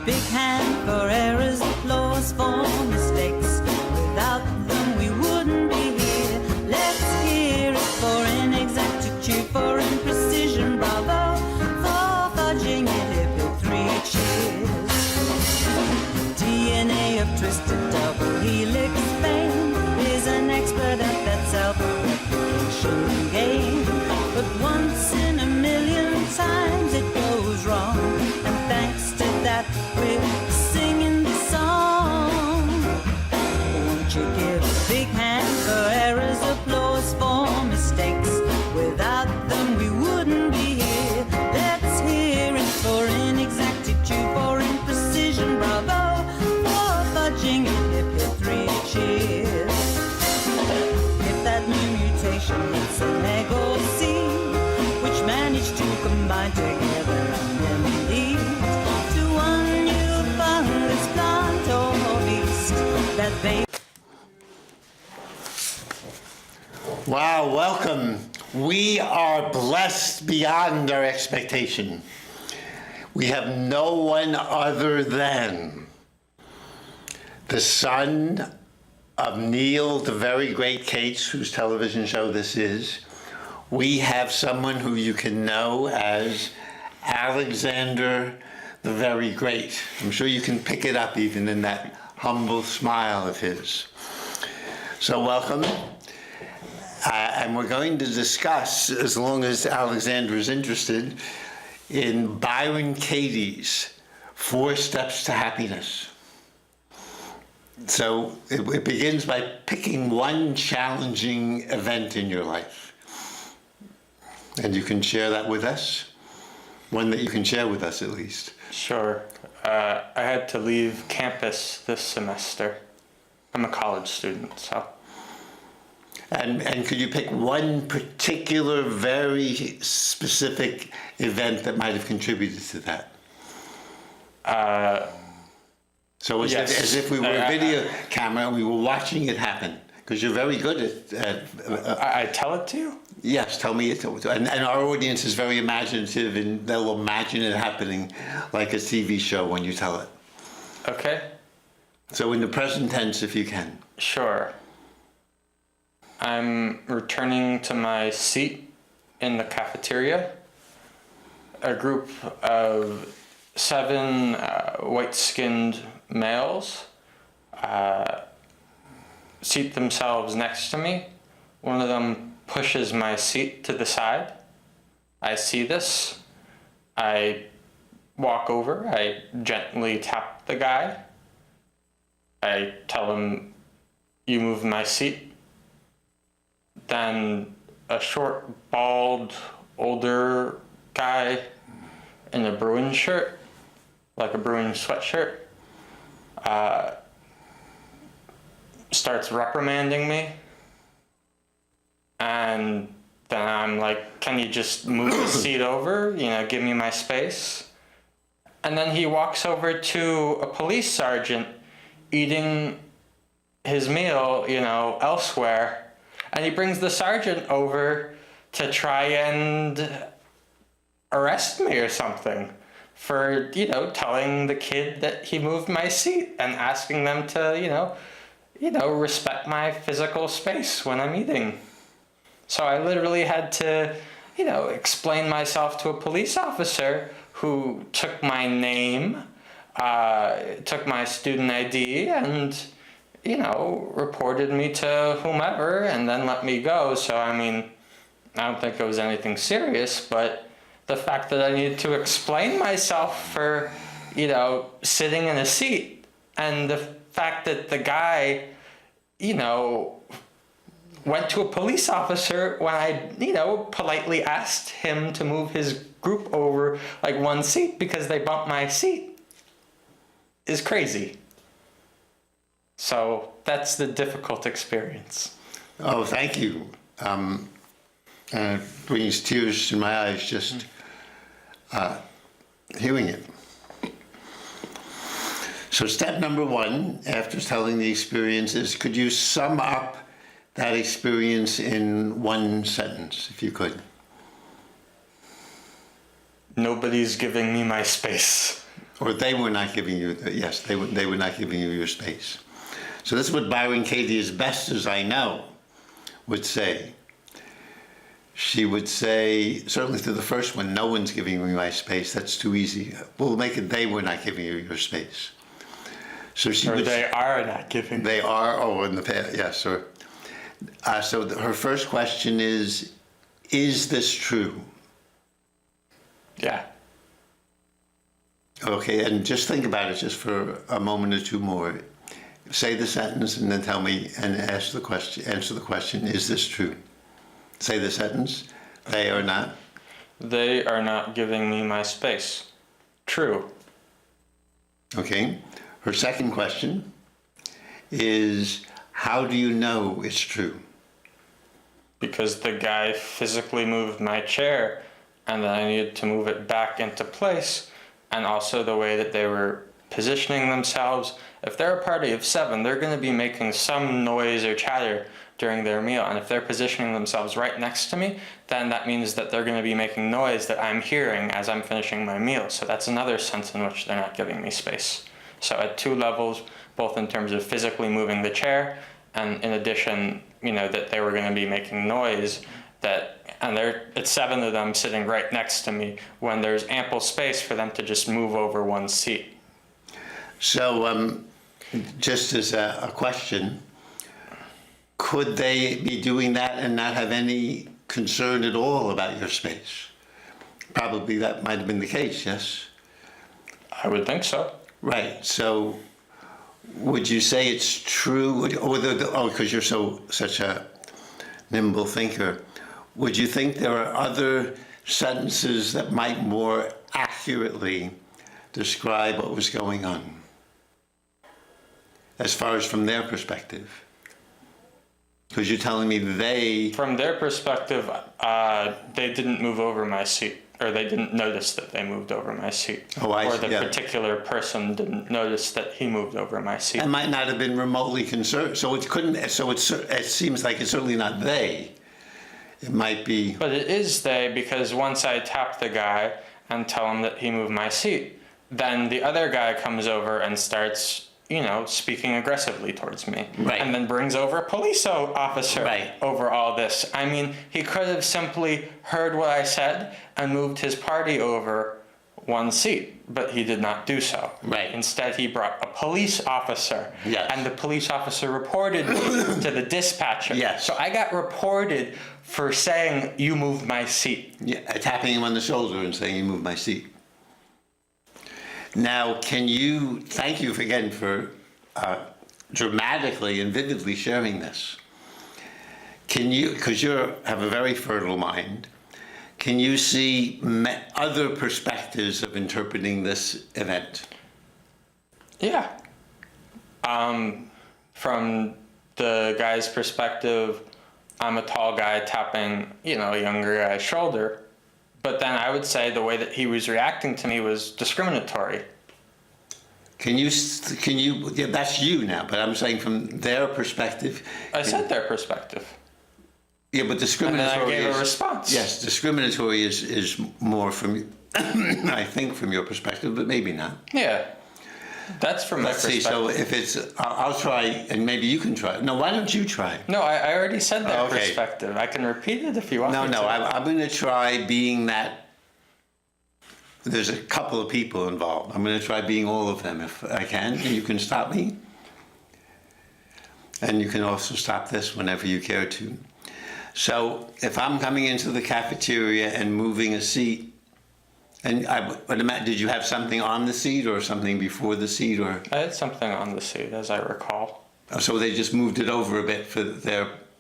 big hand for errors, applause for mistakes. Without them we wouldn't be here. Let's hear it for inexactitude, for imprecision, bravo. For fudging it, hip hip, 3 cheers. DNA of twisted double helix fame is an expert at that self-replication game. But once in a million times it goes wrong, and thanks to that we're singing the song. Won't you give a big hand for errors, applause for mistakes? Without them we wouldn't be here. Let's hear it for inexactitude, for imprecision, bravo. For fudging it, hip hip, 3 cheers. If that new mutation hits an egg or seed, which managed to combine together and then lead to one new fungus plant or beast that they... Wow, welcome. We are blessed beyond our expectation. We have no one other than the son of Neil, the very great Cates, whose television show this is. We have someone who you can know as Alexander the Very Great. I'm sure you can pick it up even in that humble smile of his. So welcome. And we're going to discuss, as long as Alexander is interested, in Byron Katie's 4 Steps to Happiness. So it begins by picking one challenging event in your life. And you can share that with us? One that you can share with us, at least. Sure. I had to leave campus this semester. I'm a college student, so... And could you pick one particular, very specific event that might have contributed to that? So it's yes. as if we were a video camera and we were watching it happen, because you're very good at... I tell it to you? Yes, tell me it. And our audience is very imaginative, and they'll imagine it happening like a TV show when you tell it. Okay. So in the present tense, if you can. Sure. I'm returning to my seat in the cafeteria. A group of 7 white-skinned males seat themselves next to me. One of them pushes my seat to the side. I see this. I walk over. I gently tap the guy. I tell him, "You move my seat." Then a short, bald, older guy in a Bruins shirt, like a Bruins sweatshirt, starts reprimanding me. And then I'm like, "Can you just move the seat over? You know, give me my space." And then he walks over to a police sergeant eating his meal, you know, elsewhere. And he brings the sergeant over to try and arrest me or something for, you know, telling the kid that he moved my seat and asking them to, you know, respect my physical space when I'm eating. So I literally had to, you know, explain myself to a police officer who took my name, took my student ID, and, you know, reported me to whomever and then let me go. So, I mean, I don't think it was anything serious, but the fact that I needed to explain myself for, you know, sitting in a seat, and the fact that the guy, you know, went to a police officer when I, you know, politely asked him to move his group over like 1 seat because they bumped my seat, is crazy. So that's the difficult experience. Oh, thank you. It brings tears to my eyes just hearing it. So step number 1, after telling the experience, is could you sum up that experience in 1 sentence, if you could? Nobody's giving me my space. or they were not giving you, yes, they were not giving you your space. So this is what Byron Katie, as best as I know, would say. She would say, certainly to the first one, no one's giving me my space, that's too easy. We'll make it they were not giving you your space. So she Or would, they are not giving. they are, oh, in the past, yes, or, so her first question is this true? Yeah. Okay, and just think about it just for a moment or two more. Say the sentence and then tell me and answer the question, is this true? Say the sentence, they are not. They are not giving me my space. True. Okay. Her second question is, how do you know it's true? Because the guy physically moved my chair and then I needed to move it back into place, and also the way that they were positioning themselves. If they're a party of 7, they're going to be making some noise or chatter during their meal, and if they're positioning themselves right next to me, then that means that they're going to be making noise that I'm hearing as I'm finishing my meal. So that's another sense in which they're not giving me space. So at 2 levels, both in terms of physically moving the chair, and in addition, that they were going to be making noise, and it's 7 of them sitting right next to me when there's ample space for them to just move over one seat. So just as a question, could they be doing that and not have any concern at all about your space? Probably that might have been the case, yes? I would think so. Right, so would you say it's true, because you're such a nimble thinker, would you think there are other sentences that might more accurately describe what was going on, as far as from their perspective? Because you're telling me they... From their perspective, they didn't move over my seat, or they didn't notice that they moved over my seat. Oh, I or see, the yeah. particular person didn't notice that he moved over my seat. And might not have been remotely concerned, so it couldn't, so it seems like it's certainly not they. It might be... But it is they, because once I tap the guy and tell him that he moved my seat, then the other guy comes over and starts, speaking aggressively towards me. Right. And then brings over a police officer Right. over all this. I mean, he could have simply heard what I said and moved his party over one seat, but he did not do so. Right. Instead, he brought a police officer. Yes. And the police officer reported me to the dispatcher. Yes. So I got reported for saying, you moved my seat. Yeah, tapping him on the shoulder and saying, you moved my seat. Now, thank you again for dramatically and vividly sharing this. Because you have a very fertile mind, can you see other perspectives of interpreting this event? Yeah. From the guy's perspective, I'm a tall guy tapping, a younger guy's shoulder. But then I would say the way that he was reacting to me was discriminatory. Can you, yeah, that's you now, but I'm saying from their perspective. I said their perspective. Yeah, but discriminatory And then I gave a response. Yes, discriminatory is more from, I think, from your perspective, but maybe not. Yeah. That's from my Let's see, perspective. so if it's, I'll try, and maybe you can try. No, why don't you try? No, I already said that Okay. perspective. I can repeat it if you want No, me no, to. I'm going to try being that. There's a couple of people involved. I'm going to try being all of them if I can. And you can stop me. And you can also stop this whenever you care to. So if I'm coming into the cafeteria and moving a seat, and did you have something on the seat or something before the seat, or? I had something on the seat, as I recall. So they just moved it over a bit for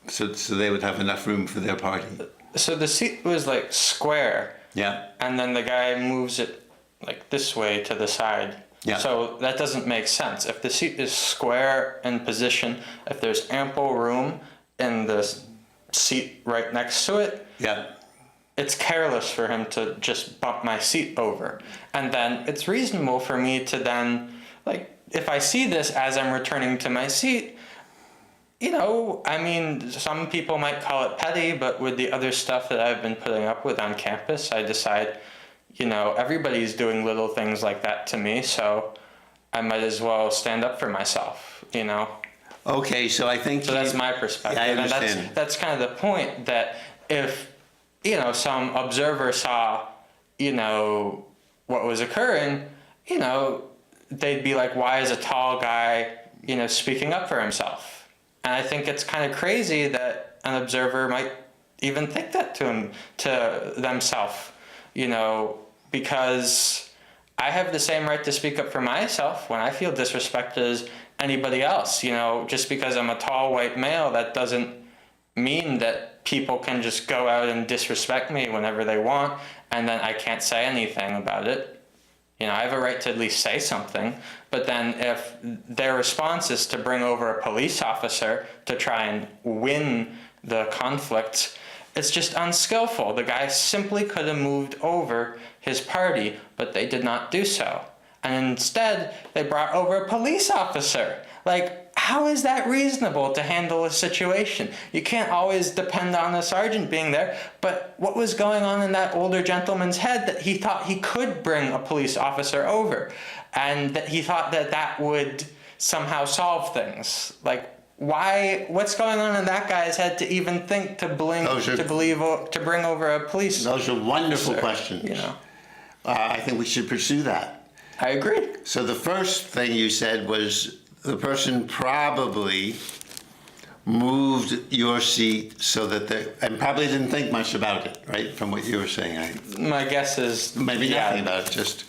so they would have enough room for their party. So the seat was like square. Yeah. And then the guy moves it like this way to the side. Yeah. So that doesn't make sense. If the seat is square in position, if there's ample room in the seat right next to it, Yeah. it's careless for him to just bump my seat over. And then it's reasonable for me to then, if I see this as I'm returning to my seat, some people might call it petty, but with the other stuff that I've been putting up with on campus, I decide, everybody's doing little things like that to me, so I might as well stand up for myself. Okay, so I think So that's my perspective. I And understand. that's kind of the point, that if, some observer saw, what was occurring, they'd be like, why is a tall guy, speaking up for himself? And I think it's kind of crazy that an observer might even think that to themselves, because I have the same right to speak up for myself when I feel disrespected as anybody else. Just because I'm a tall white male, that doesn't mean that people can just go out and disrespect me whenever they want, and then I can't say anything about it. I have a right to at least say something. But then if their response is to bring over a police officer to try and win the conflict, it's just unskillful. The guy simply could have moved over his party, but they did not do so. And instead, they brought over a police officer. How is that reasonable to handle a situation? You can't always depend on the sergeant being there, but what was going on in that older gentleman's head that he thought he could bring a police officer over, and that he thought that would somehow solve things? Why? What's going on in that guy's head to even think to bring over a police? Those are wonderful officer, questions. I think we should pursue that. I agree. So the first thing you said was the person probably moved your seat so that and probably didn't think much about it, right? From what you were saying, My guess is maybe nothing about it.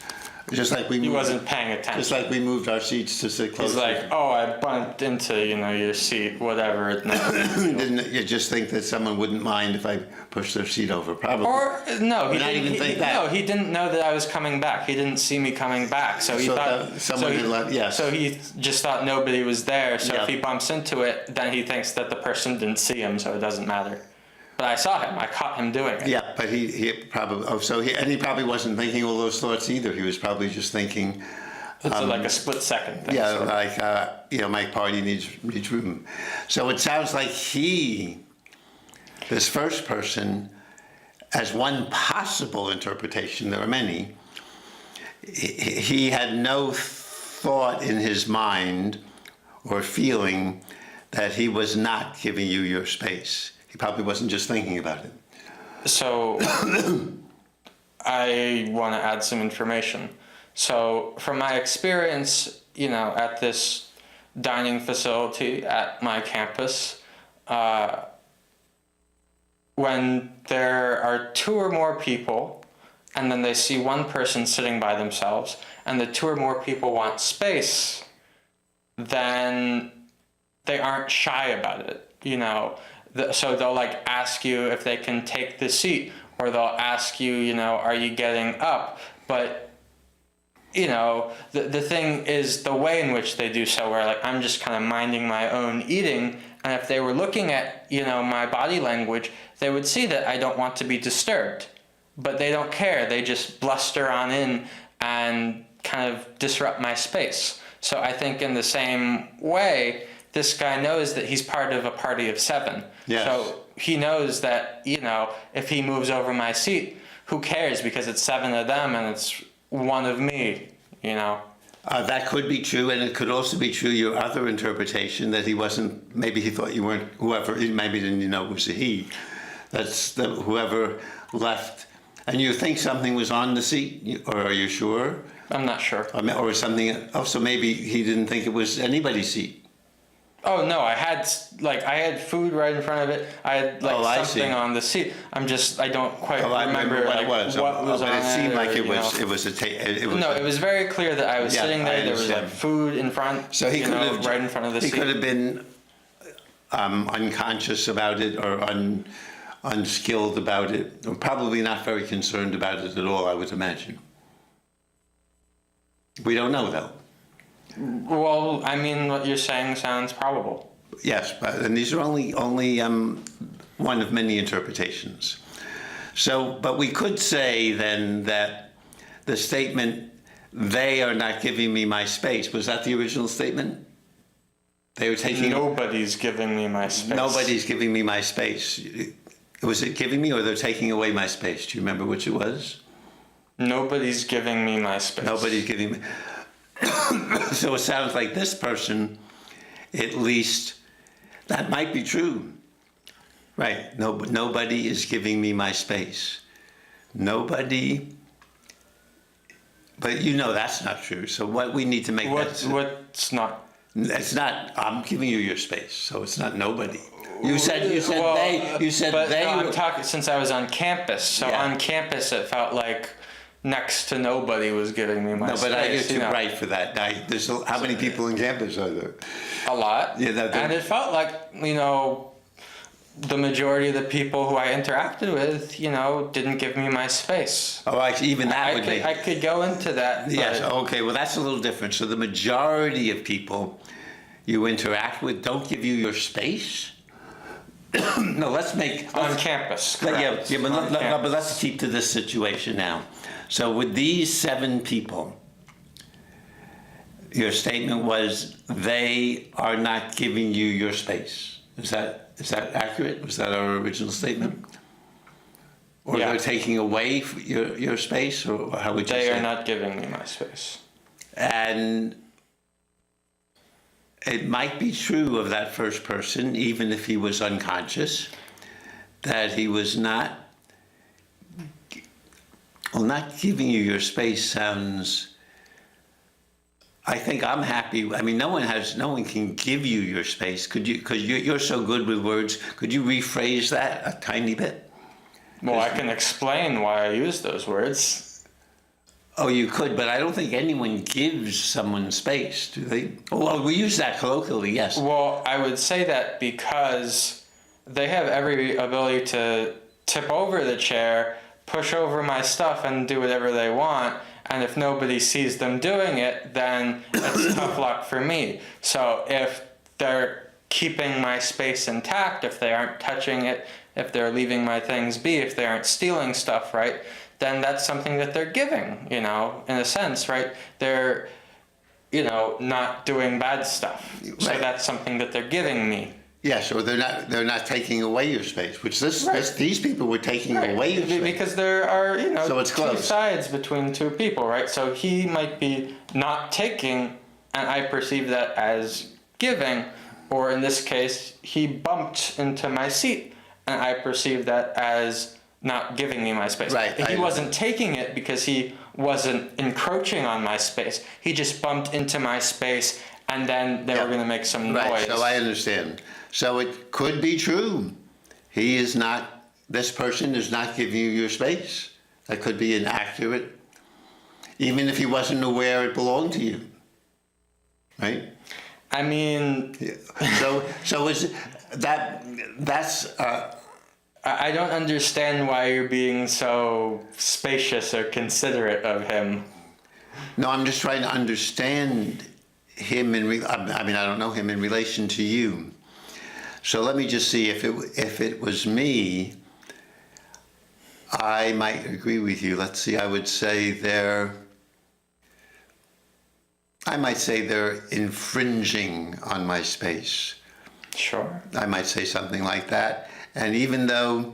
Just like we he moved, wasn't paying attention. just like we moved our seats to sit closer. He's like, oh, I bumped into your seat, whatever. Didn't you just think that someone wouldn't mind if I pushed their seat over? Probably. Or no, he not didn't even think that. No, he didn't know that I was coming back. He didn't see me coming back, so he So thought that someone had left- yes. So he just thought nobody was there. So Yeah. if he bumps into it, then he thinks that the person didn't see him, so it doesn't matter. But I saw him. I caught him doing it. Yeah, but he probably he probably wasn't thinking all those thoughts either. He was probably just thinking, It's like a split second thing. yeah, sort of. my party needs room. So it sounds like this first person, as one possible interpretation, there are many, he had no thought in his mind or feeling that he was not giving you your space. He probably wasn't just thinking about it. So I want to add some information. So from my experience, at this dining facility at my campus, when there are two or more people, and then they see one person sitting by themselves, and the two or more people want space, then they aren't shy about it, So they'll ask you if they can take the seat, or they'll ask you, are you getting up? But, the thing is the way in which they do so, where I'm just kind of minding my own eating. And if they were looking at, my body language, they would see that I don't want to be disturbed. But they don't care. They just bluster on in and kind of disrupt my space. So I think in the same way, this guy knows that he's part of a party of 7. Yes. So he knows that, if he moves over my seat, who cares? Because it's 7 of them and it's 1 of me, That could be true, and it could also be true, your other interpretation, that he wasn't, maybe he thought you weren't, maybe didn't know it was a he. That's whoever left. And you think something was on the seat, or are you sure? I'm not sure. Or something, so maybe he didn't think it was anybody's seat. Oh no, I had food right in front of it. I had something on the seat. I don't quite remember what it was. What was but on it seemed like it was. No, it was very clear that I was sitting there. There was understand. food in front. So he could have right in front of the seat. He could have been unconscious about it, or unskilled about it, or probably not very concerned about it at all, I would imagine. We don't know though. Well, what you're saying sounds probable. Yes, and these are only one of many interpretations. So, but we could say then that the statement, "They are not giving me my space," was that the original statement? They were taking. Nobody's giving me my space. Nobody's giving me my space. Was it giving me, or they're taking away my space? Do you remember which it was? Nobody's giving me my space. Nobody's giving me. So it sounds like this person, at least, that might be true. Right. No, nobody is giving me my space. Nobody. But you know that's not true. So what we need to make What's not? It's not. I'm giving you your space. So it's not nobody. You said Well, they. You said but they. no, I'm talking since I was on campus. So Yeah. on campus, it felt like next to nobody was giving me my No, space. but you're you too know. bright for that. How many people in campus are there? A lot. Yeah, and it felt like, the majority of the people who I interacted with, didn't give me my space. Oh, actually, even that would be. I could go into that. Yes. but- Okay. Well, that's a little different. So the majority of people you interact with don't give you your space. No, let's make. On campus. Yeah, Correct. yeah, but, On but campus. let's keep to this situation now. So with these 7 people, your statement was they are not giving you your space. Is that accurate? Was that our original statement? Or Yeah. they're taking away your space, or how would you They say? are not giving me my space. And it might be true of that first person, even if he was unconscious, that he was not. Well, not giving you your space sounds. I think I'm happy. I mean, no one can give you your space. Could you? Because you're so good with words. Could you rephrase that a tiny bit? Well, I can explain why I use those words. Oh, you could, but I don't think anyone gives someone space, do they? Oh, well, we use that colloquially, yes. Well, I would say that because they have every ability to tip over the chair, push over my stuff, and do whatever they want. And if nobody sees them doing it, then it's tough luck for me. So if they're keeping my space intact, if they aren't touching it, if they're leaving my things be, if they aren't stealing stuff, right, then that's something that they're giving, in a sense, right? They're, not doing bad stuff. So Right. that's something that they're giving me. Yes, or they're not taking away your space, which Right. these people were taking away your space. Because there are, So it's two close. sides between two people, right? So he might be not taking, and I perceive that as giving, or in this case, he bumped into my seat, and I perceive that as not giving me my space. Right, He I- wasn't taking it because he wasn't encroaching on my space. He just bumped into my space, and then they Yeah. were going to make some noise. Right, so I understand. So it could be true. This person is not giving you your space. That could be inaccurate, even if he wasn't aware it belonged to you. Right? I mean, Yeah. So is that's I don't understand why you're being so spacious or considerate of him. no, I'm just trying to understand him I mean, I don't know him in relation to you. So let me just see if it was me, I might agree with you. Let's see, I might say they're infringing on my space. Sure. I might say something like that. And even though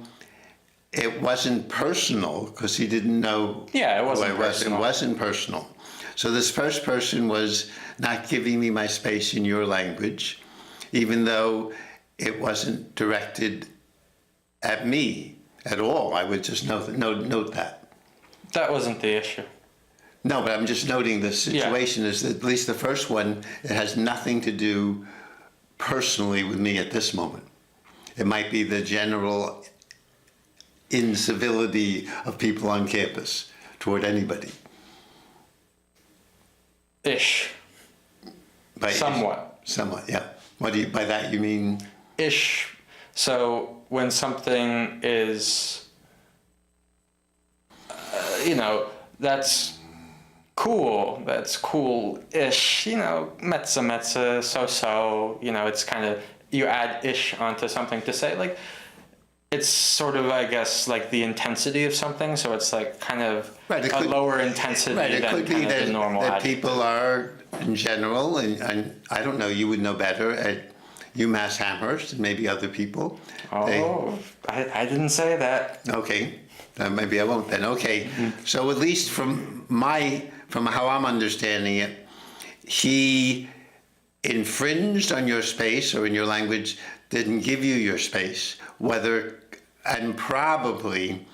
it wasn't personal, because he didn't know Yeah, it who wasn't I was, personal. it wasn't personal. So this first person was not giving me my space in your language, even though it wasn't directed at me at all. I would just note that. That wasn't the issue. No, but I'm just noting the situation is that at least the first one, it has nothing to do personally with me at this moment. It might be the general incivility of people on campus toward anybody. Ish. By Somewhat. Somewhat, yeah. What do you, by that you mean? Ish. So when something is, that's cool. That's cool-ish. Metza, so. It's kind of, you add ish onto something to say, like, it's sort of, I guess, like the intensity of something. So it's like kind of Right, it a could- lower intensity Right, it than could be kind of the normal that adjective. people are, in general, and I don't know, you would know better, at UMass Amherst, and maybe other people. Oh, I didn't say that. Okay, Maybe I won't then. Okay. So at least from how I'm understanding it, he infringed on your space, or in your language, didn't give you your space, and probably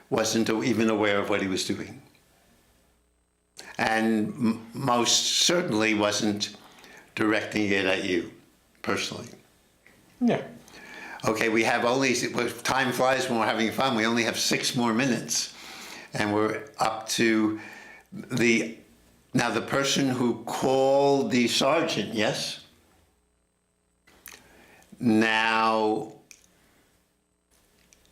wasn't even aware of what he was doing. And most certainly wasn't directing it at you personally. Yeah. Okay, we have time flies when we're having fun. We only have 6 more minutes. And we're up to the person who called the sergeant, yes? Now,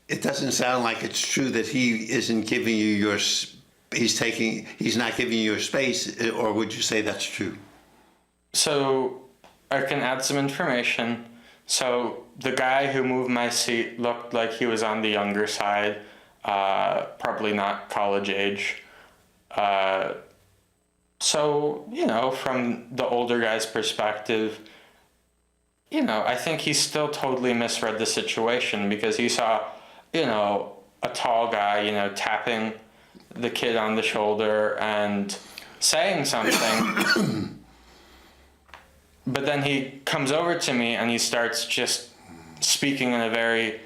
it doesn't sound like it's true that he isn't giving you he's not giving you your space, or would you say that's true? So I can add some information. So the guy who moved my seat looked like he was on the younger side, probably not college age. So, from the older guy's perspective, I think he still totally misread the situation, because he saw, a tall guy, tapping the kid on the shoulder and saying something. But then he comes over to me and he starts just speaking in a very,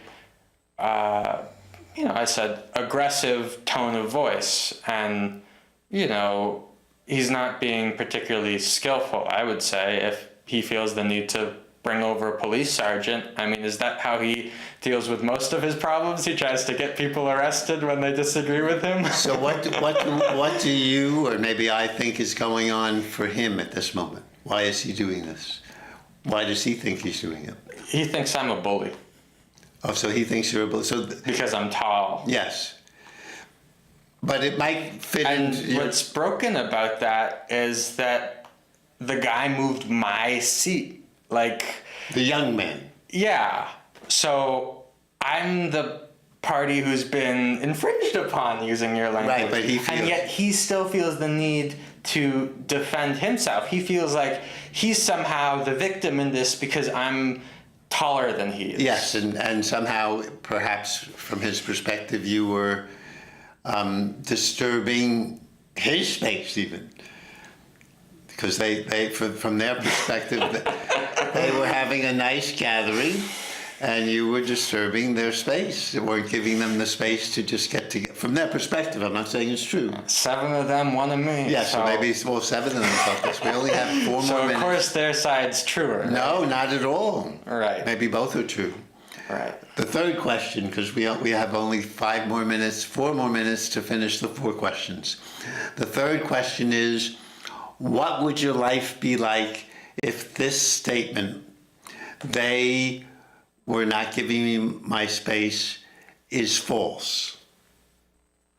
I said, aggressive tone of voice. And, he's not being particularly skillful, I would say, if he feels the need to bring over a police sergeant. I mean, is that how he deals with most of his problems? He tries to get people arrested when they disagree with him? So what do you, or maybe I, think is going on for him at this moment? Why is he doing this? Why does he think he's doing it? He thinks I'm a bully. Oh, so he thinks you're a bully. Because I'm tall. Yes. But it might fit And into what's broken about that is that the guy moved my seat. the young man. Yeah. So I'm the party who's been infringed upon, using your language. Right, but and yet he still feels the need to defend himself. He feels like he's somehow the victim in this because I'm taller than he is. Yes, and somehow, perhaps from his perspective, you were disturbing his space even. Because from their perspective, they were having a nice gathering, and you were disturbing their space. You weren't giving them the space to just get together. From their perspective, I'm not saying it's true. 7 of them, 1 of me. Yeah, so maybe 7 of them thought this. We only have 4 more minutes. So of course their side's truer. No, not at all. Right. Maybe both are true. Right. The third question, because we have only 4 more minutes to finish the 4 questions. The third question is, what would your life be like if this statement, they were not giving me my space, is false?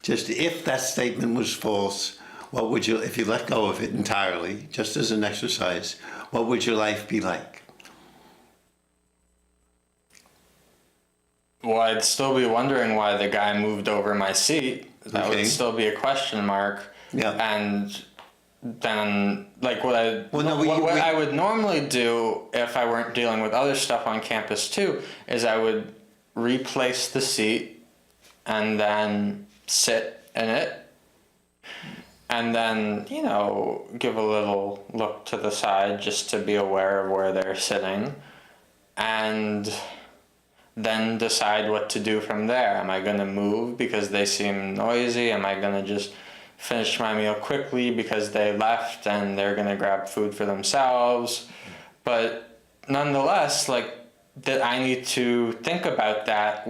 Just if that statement was false, what would you, if you let go of it entirely, just as an exercise, what would your life be like? Well, I'd still be wondering why the guy moved over my seat. That Okay. would still be a question mark. Yeah. And then, what I we- I would normally do if I weren't dealing with other stuff on campus too, is I would replace the seat and then sit in it. And then, give a little look to the side just to be aware of where they're sitting. And then decide what to do from there. Am I going to move because they seem noisy? Am I going to just finish my meal quickly because they left and they're going to grab food for themselves? But nonetheless, that I need to think about that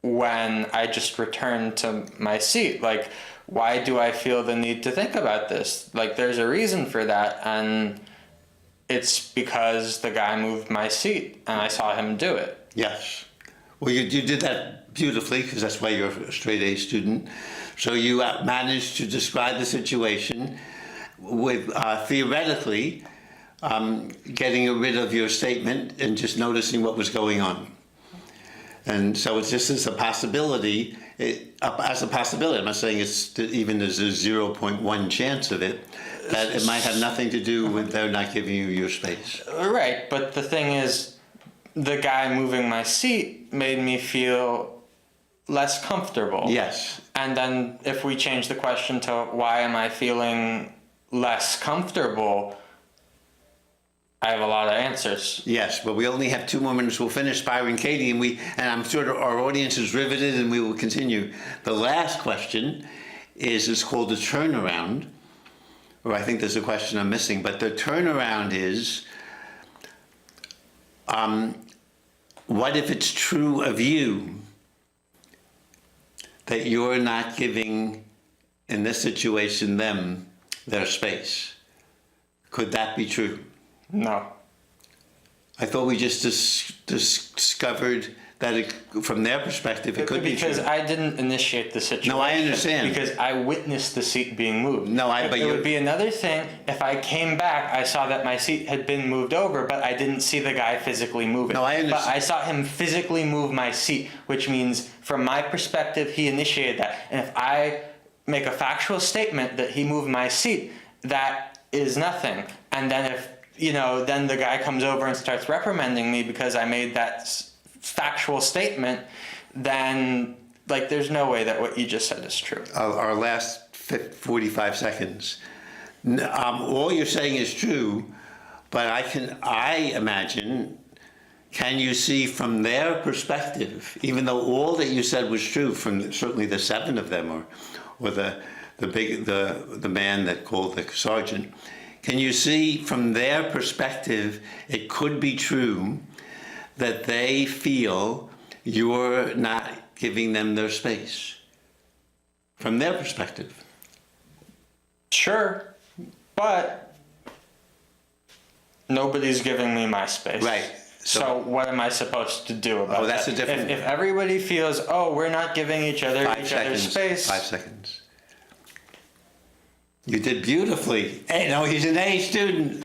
when I just return to my seat. Why do I feel the need to think about this? There's a reason for that, and it's because the guy moved my seat and I saw him do it. Yes. Well, you did that beautifully, because that's why you're a straight A student. So you managed to describe the situation with theoretically getting rid of your statement and just noticing what was going on. And so it's just as a possibility. I'm not saying even there's a 0.1 chance of it, that it might have nothing to do with their not giving you your space. Right, but the thing is, the guy moving my seat made me feel less comfortable. Yes. And then if we change the question to why am I feeling less comfortable, I have a lot of answers. Yes, but we only have 2 more minutes. We'll finish Byron Katie, and I'm sure our audience is riveted, and we will continue. The last question is called the turnaround, or I think there's a question I'm missing, but the turnaround is, what if it's true of you that you're not giving, in this situation, them their space? Could that be true? No. I thought we just discovered that from their perspective, it could be true. Because I didn't initiate the situation. No, I understand. Because I witnessed the seat being moved. No, It would be another thing if I came back, I saw that my seat had been moved over, but I didn't see the guy physically move it. No, I understand. But I saw him physically move my seat, which means from my perspective, he initiated that. And if I make a factual statement that he moved my seat, that is nothing. And then if, then the guy comes over and starts reprimanding me because I made that factual statement, then there's no way that what you just said is true. Our last 45 seconds. All you're saying is true, but I imagine, can you see from their perspective, even though all that you said was true from certainly the 7 of them, or the man that called the sergeant, can you see from their perspective it could be true that they feel you're not giving them their space? From their perspective. Sure, but nobody's giving me my space. Right. So what am I supposed to do about that's that? a different- If everybody feels, we're not giving each other 5 other's seconds. space. 5 seconds. You did beautifully. Hey, no, he's an A student.